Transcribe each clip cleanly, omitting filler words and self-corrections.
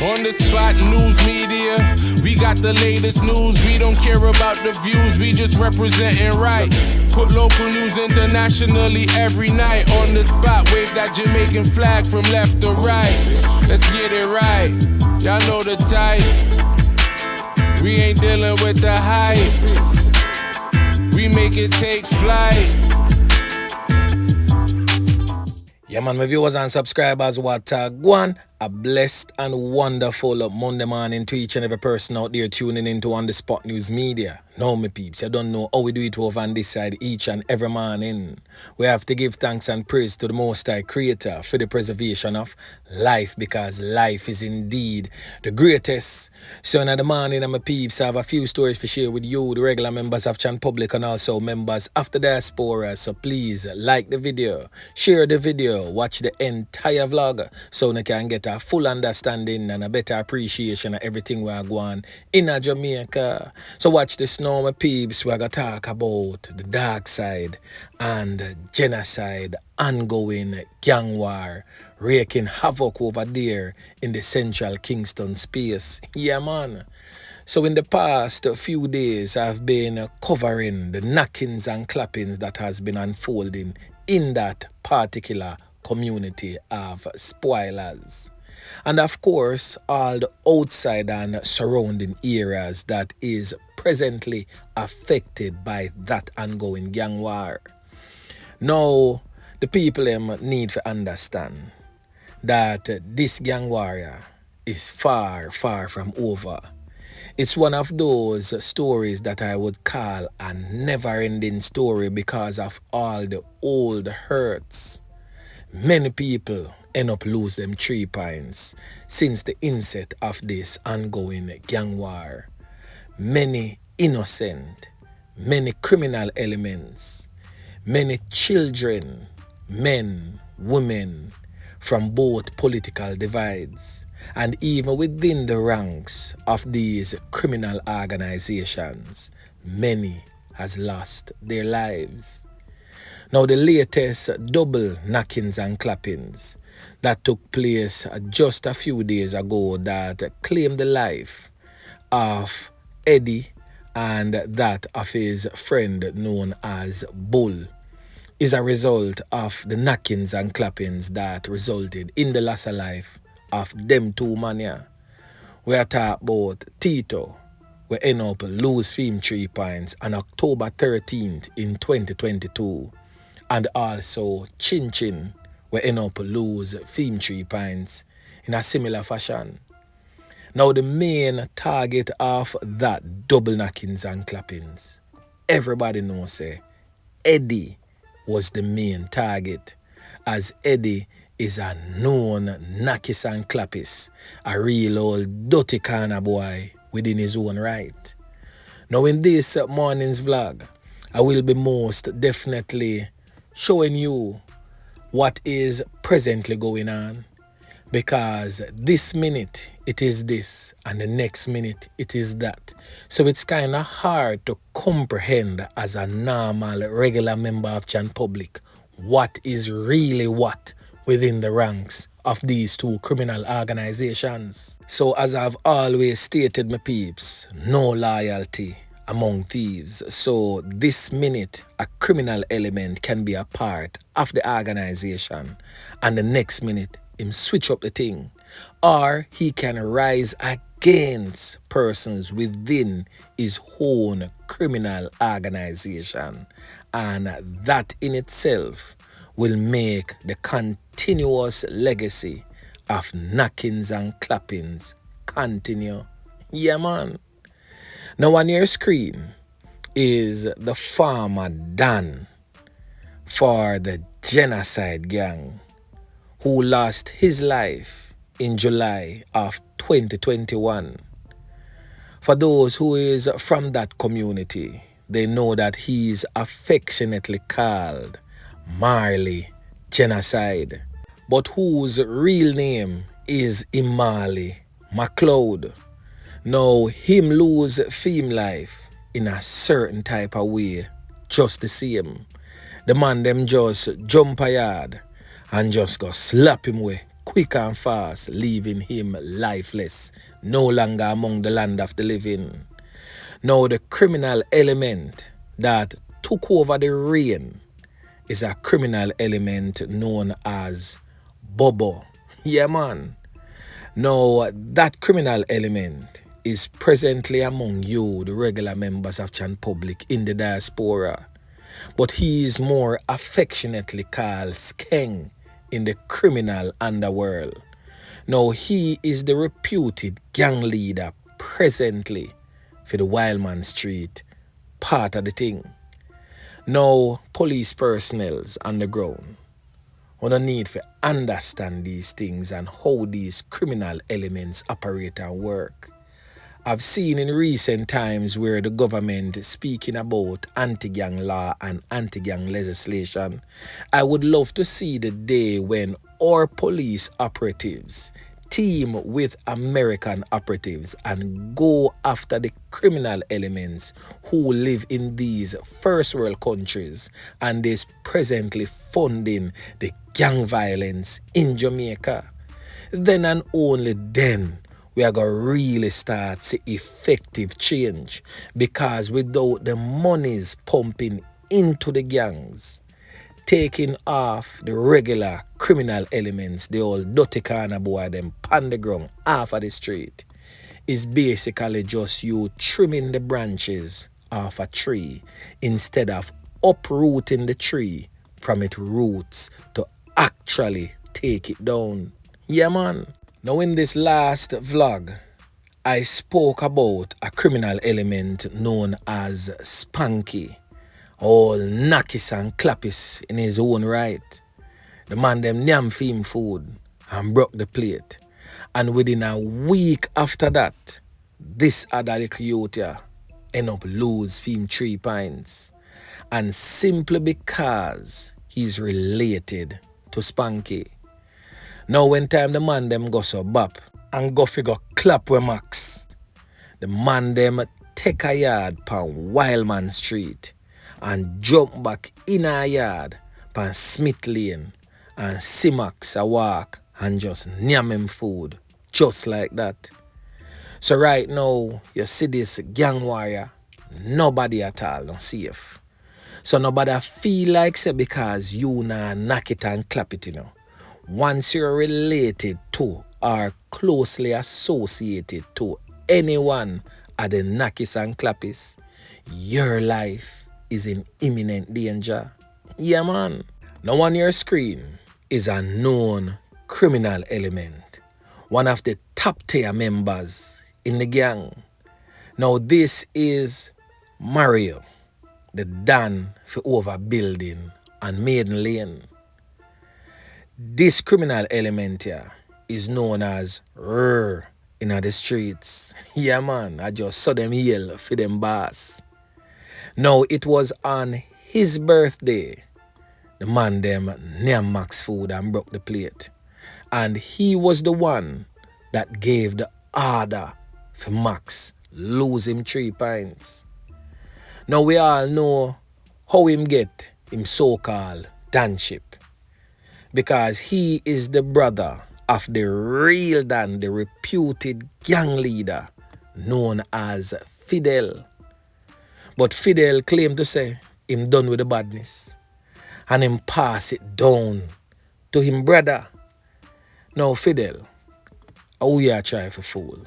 On the spot news media, we got the latest news. We don't care about the views, we just representing right. Put local news internationally every night. On the spot, wave that Jamaican flag from left to right. Let's get it right, y'all know the type. We ain't dealing with the hype, we make it take flight. Yeah man, my viewers and subscribers, what go on. A blessed and wonderful Monday morning to each and every person out there tuning into On The Spot News Media. Now my peeps, I don't know how we do it over on this side each and every morning. We have to give thanks and praise to the Most High Creator for the preservation of life, because life is indeed the greatest. So in the morning, my peeps, I have a few stories to share with you, the regular members of Chan Public and also members of the diaspora. So please like the video, share the video, watch the entire vlog so you can get a full understanding and a better appreciation of everything we are going in Jamaica. So watch this now, my peeps. We're going to talk about the Darkside and Genocide, ongoing gang war, wreaking havoc over there in the central Kingston space. Yeah, man. So in the past few days, I've been covering the knockings and clappings that has been unfolding in that particular community of spoilers. And of course, all the outside and surrounding areas that is presently affected by that ongoing gang war. Now, the people need to understand that this gang war is far, far from over. It's one of those stories that I would call a never-ending story because of all the old hurts. Many people end up losing them 3 points since the inset of this ongoing gang war. Many innocent, many criminal elements, many children, men, women from both political divides, and even within the ranks of these criminal organizations, many has lost their lives. Now the latest double knockings and clappings that took place just a few days ago that claimed the life of Eddie and that of his friend known as Bull is a result of the knockings and clappings that resulted in the loss of life of them two mania. We are talking about Tito, we end up lose him 3 points on October 13th in 2022. And also Chin Chin, we end up lose him 3 points in a similar fashion. Now the main target of that double knockings and clappings, everybody knows Eddie was the main target, as Eddie is a known knockis and clappis, a real old dirty kind of boy within his own right. Now in this morning's vlog, I will be most definitely showing you what is presently going on, because this minute it is this and the next minute it is that. So it's kind of hard to comprehend as a normal regular member of Chan Public what is really what within the ranks of these two criminal organizations. So as I've always stated, my peeps, no loyalty among thieves. So this minute a criminal element can be a part of the organization and the next minute him switch up the thing, or he can rise against persons within his own criminal organization, and that in itself will make the continuous legacy of knockings and clappings continue. Yeah, man. Now on your screen is the farmer Dan for the Genocide gang, who lost his life in July of 2021. For those who is from that community, they know that he is affectionately called Marley Genocide, but whose real name is Imali McLeod. Now him lose fame life in a certain type of way just the same. The man them just jump a yard and just go slap him away quick and fast, leaving him lifeless, no longer among the land of the living. Now the criminal element that took over the reign is a criminal element known as Bobo. Yeah, man. Now that criminal element is presently among you, the regular members of Chan Public in the diaspora. But he is more affectionately called Skeng in the criminal underworld. Now he is the reputed gang leader presently for the Wildman Street part of the thing. Now police personnel on the ground, we don't need to understand these things and how these criminal elements operate and work. I've seen in recent times where the government is speaking about anti-gang law and anti-gang legislation. I would love to see the day when our police operatives team with American operatives and go after the criminal elements who live in these first world countries and is presently funding the gang violence in Jamaica. Then and only then we are going to really start see effective change, because without the monies pumping into the gangs, taking off the regular criminal elements, the old dirty corner boy, them on the ground, off of the street, is basically just you trimming the branches off a tree instead of uprooting the tree from its roots to actually take it down. Yeah, man. Now in this last vlog, I spoke about a criminal element known as Spanky, all knockis and clappis in his own right. The man them nyam for him food and broke the plate. And within a week after that, this other little youth here end up lose for him 3 pints. And simply because he's related to Spanky. Now when time the man them go so bap and go figure clap with Max, the man them take a yard pan Wildman Street and jump back in a yard pan Smith Lane and see Max a walk and just nyam him food just like that. So right now you see this gang warrior, nobody at all not safe. So nobody feel like say because you nah knock it and clap it, you know. Once you're related to or closely associated to anyone at the knockis and clappis, your life is in imminent danger. Yeah, man. Now on your screen is a known criminal element, one of the top tier members in the gang. Now this is Mario, the Dan for overbuilding on Maiden Lane. This criminal element here is known as R in the streets. Yeah, man, I just saw them yell for them boss. Now, it was on his birthday, the man them named Max food and broke the plate. And he was the one that gave the order for Max lose him 3 pints. Now, we all know how him get him so-called danship. Because he is the brother of the real Dan, the reputed gang leader known as Fidel. But Fidel claimed to say him done with the badness and him pass it down to him brother. Now Fidel, how you are trying for fool?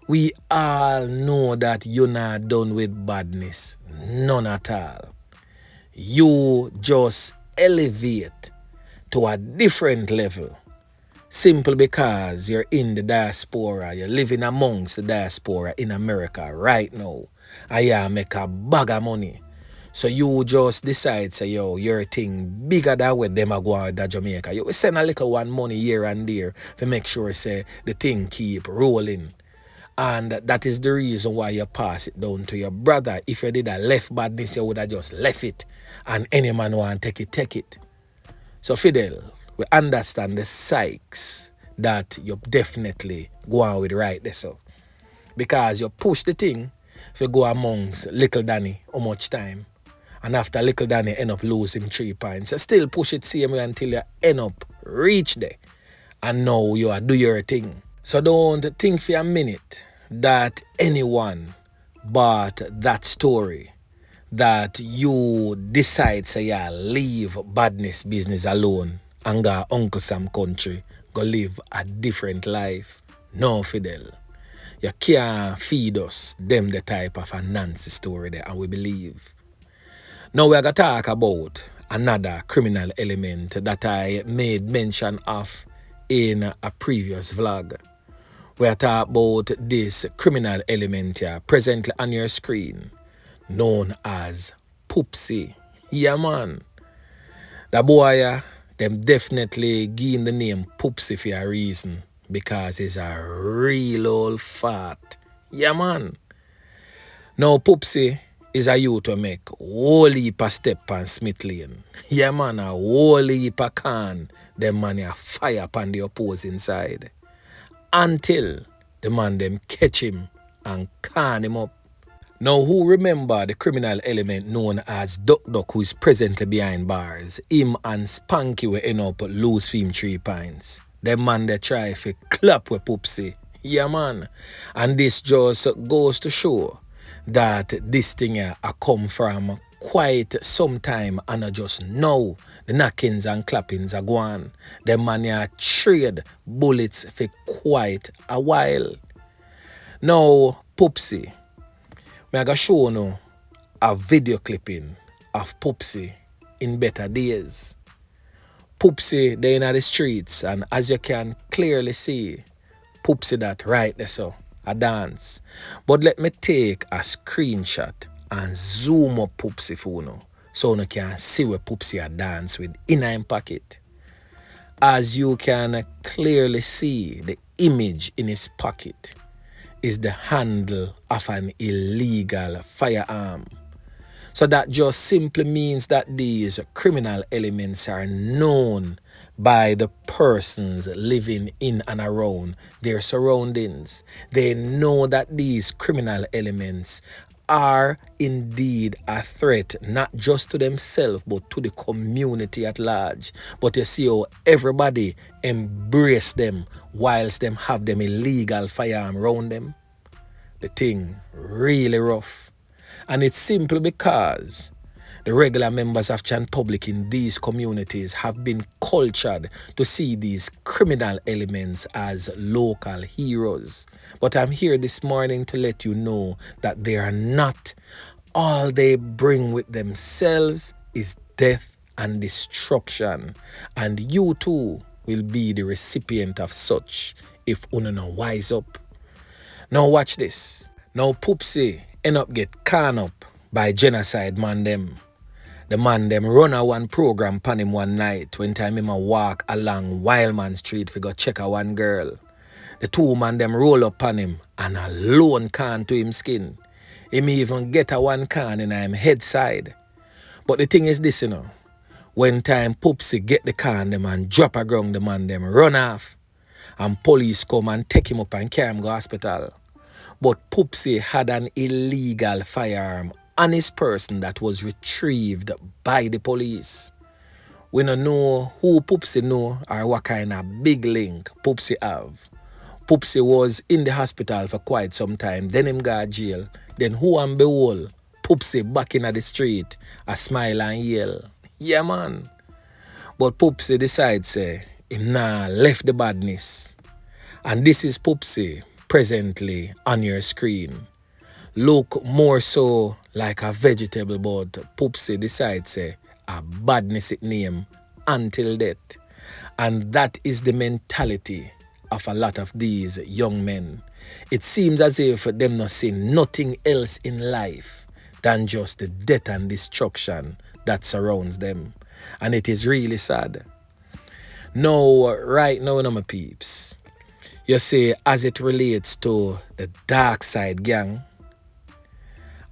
We all know that you're not done with badness, none at all. You just elevate to a different level simply because you're in the diaspora, you're living amongst the diaspora in America right now, and you make a bag of money. So you just decide, say, yo, your thing bigger than what them are going to Jamaica. You will send a little one money here and there to make sure, say, the thing keep rolling. And that is the reason why you pass it down to your brother. If you did a left badness, you would have just left it. And any man want to take it. So Fidel, we understand the psyches that you definitely go on with right there. So. Because you push the thing, if you go amongst Little Danny, how much time? And after Little Danny end up losing 3 pints, you still push it same way until you end up reach there. And now you are do your thing. So don't think for a minute that anyone bought that story, that you decide say yeah, leave badness business alone and go Uncle Sam country, go live a different life. No, Fidel. You can't feed us them the type of a Nancy story there, and we believe. Now we're going to talk about another criminal element that I made mention of in a previous vlog. We're talking about this criminal element here presently on your screen, known as Poopsy. Yeah, man. The boy, them definitely give him the name Poopsy for a reason, because he's a real old fat. Yeah, man. Now, Poopsy is a youth to make whole heap of step on Smith Lane. Yeah, man, a whole heap of can. Them man a fire upon the opposing side. Until the man them catch him and can him up. Now, who remember the criminal element known as Duck Duck, who is presently behind bars? Him and Spanky will end up lose him 3 pints. The man they try to clap with Poopsy. Yeah, man. And this just goes to show that this thing here come from quite some time, and I just know the knockings and clappings are going. The man here trade bullets for quite a while. Now, Poopsy, I'm going to show you a video clipping of Poopsy in better days. Poopsy, they in the streets, and as you can clearly see, Poopsy that right there so, a dance. But let me take a screenshot and zoom up Poopsy for you, so you can see where Poopsy a dance with in him pocket. As you can clearly see, the image in his pocket is the handle of an illegal firearm. So that just simply means that these criminal elements are known by the persons living in and around their surroundings. They know that these criminal elements are indeed a threat, not just to themselves, but to the community at large. But you see how everybody embrace them whilst them have them illegal firearm around them. The thing really rough. And it's simply because the regular members of Chan Public in these communities have been cultured to see these criminal elements as local heroes. But I'm here this morning to let you know that they are not. All they bring with themselves is death and destruction. And you too will be the recipient of such if you no wise up. Now watch this. Now Poopsy end up get can up by Genocide man them. The man them run a one program pan him one night when time him a walk along Wildman Street for go check a one girl. The 2 man them roll up on him and a lone can to him skin. Him even get a one can in him head side. But the thing is this, you know. When time Poopsy get the can them and drop a ground, the man them run off. And police come and take him up and carry him go hospital. But Poopsy had an illegal firearm on his person that was retrieved by the police. We don't know who Poopsy know or what kind of big link Poopsy have. Poopsy was in the hospital for quite some time, then him got jail. Then who and behold, Poopsy back in the street, a smile and yell. Yeah, man. But Poopsy decides say, him nah left the badness. And this is Poopsy presently on your screen. Look more so like a vegetable, but Poopsy decides say a badness it name until death. And that is the mentality of a lot of these young men. It seems as if them not see nothing else in life than just the death and destruction that surrounds them. And it is really sad. Now, right now, my peeps, you see, as it relates to the Darkside gang,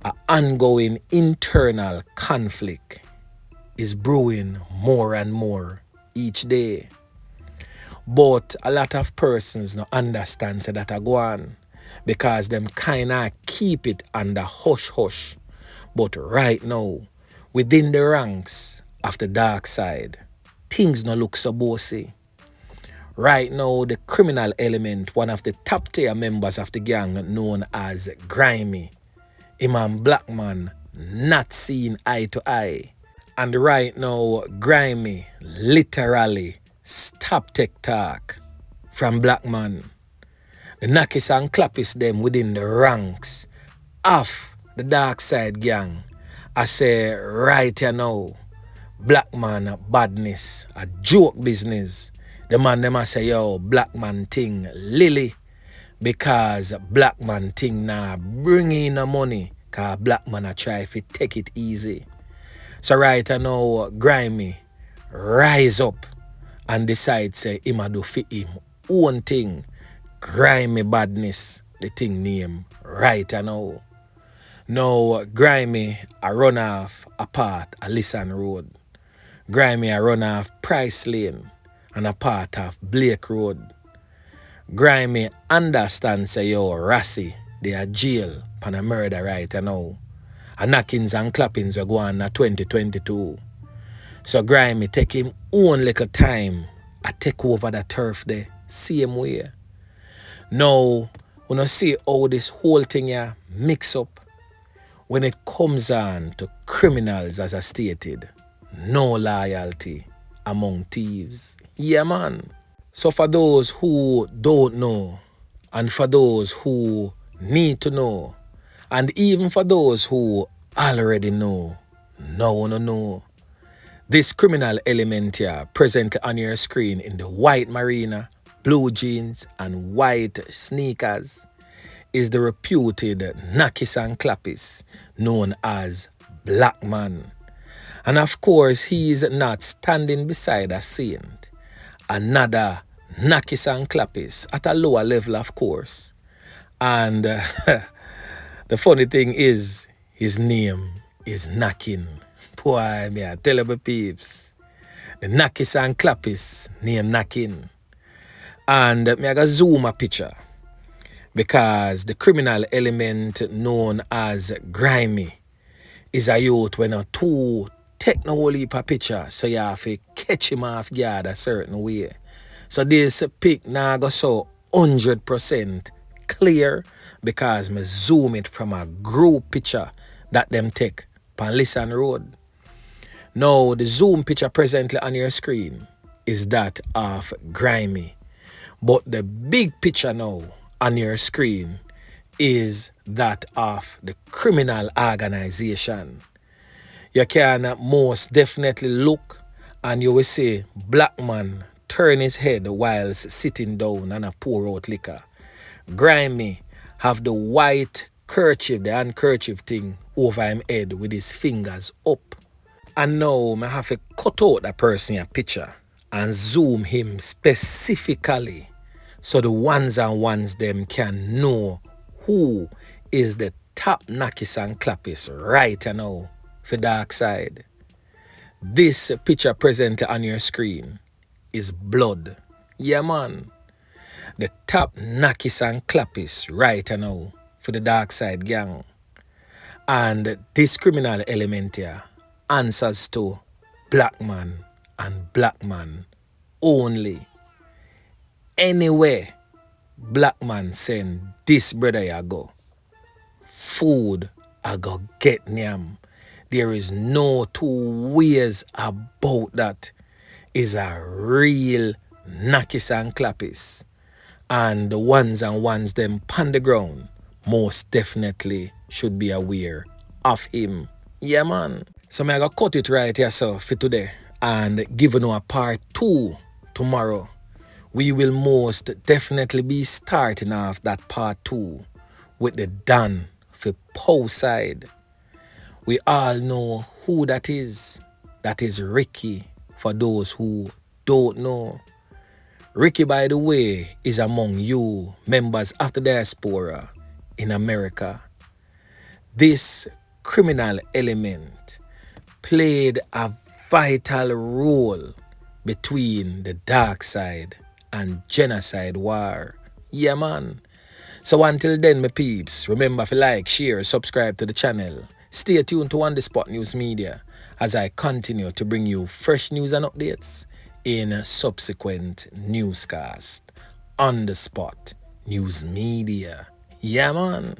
an ongoing internal conflict is brewing more and more each day. But a lot of persons no understand say that a go on because them kinda keep it under hush-hush. But right now, within the ranks of the Darkside, things no look so bossy. Right now, the criminal element, one of the top tier members of the gang known as Grimey, him and BlackMan not seen eye to eye. And right now, Grimey literally stop take talk from BlackMan. The knockers and clappers them within the ranks of the Darkside gang. I say right here now, BlackMan badness, a joke business. The man them a say, yo, BlackMan thing lily. Because BlackMan thing now bring in the money. Cause BlackMan a try to take it easy. So right now, Grimey rise up and decide say him a do fit him own thing. Grimey badness, the thing name right now. Now Grimey a run off apart a Lissan Road. Grimey a run off Price Lane and a part of Blake Road. Grimey understand say yo Rassi, they are jail pan a murder right now. And knockings and clappings were going on 2022. So Grimey take him own little time I take over the turf there same way. Now, when I see how this whole thing here mix up, when it comes on to criminals as I stated, no loyalty among thieves. Yeah, man. So for those who don't know, and for those who need to know, and even for those who already know, no. This criminal element here present on your screen in the white marina, blue jeans, and white sneakers is the reputed Nakis and Clappis known as BlackMan. And of course, he is not standing beside a saint, another Nakis and Clappis at a lower level, of course. And the funny thing is, his name is Nakin. Boy, me I tell you, peeps, the Nakis and Clappis name Nakin. And me I go zoom a picture because the criminal element known as Grimey is a youth when a two take no whole heap of picture, so you have to catch him off guard a certain way. So this pic now go so 100% clear because me zoom it from a group picture that them take on Lissan Road. Now the zoom picture presently on your screen is that of Grimey. But the big picture now on your screen is that of the criminal organization. You can most definitely look and you will see BlackMan turn his head whilst sitting down and a pour out liquor. Grimey have the white kerchief, the handkerchief thing over him head with his fingers up. And now I have to cut out that person in a picture and zoom him specifically so the ones and ones them can know who is the top Nakis and Clappis right now for Darkside. This picture present on your screen is blood. Yeah, man. The top Nakis and Clappis right now for the Darkside gang. And this criminal element here answers to BlackMan and BlackMan only. Anywhere BlackMan send this brother ya go, food I go get nyam. There is no two ways about that. Is a real Nakis and Clappis. And the ones and ones them on the ground most definitely should be aware of him. Yeah, man. So I gotta cut it right here so for today and give you a part 2 tomorrow. We will most definitely be starting off that part 2 with the Don for Poopsy. We all know who that is. That is Ricky, for those who don't know. Ricky, by the way, is among you members of the diaspora in America. This criminal element played a vital role between the Darkside and Genocide war. Yeah, man. So until then, my peeps, remember to like, share, subscribe to the channel. Stay tuned to On The Spot News Media as I continue to bring you fresh news and updates in a subsequent newscast on the spot news media. Yeah, man.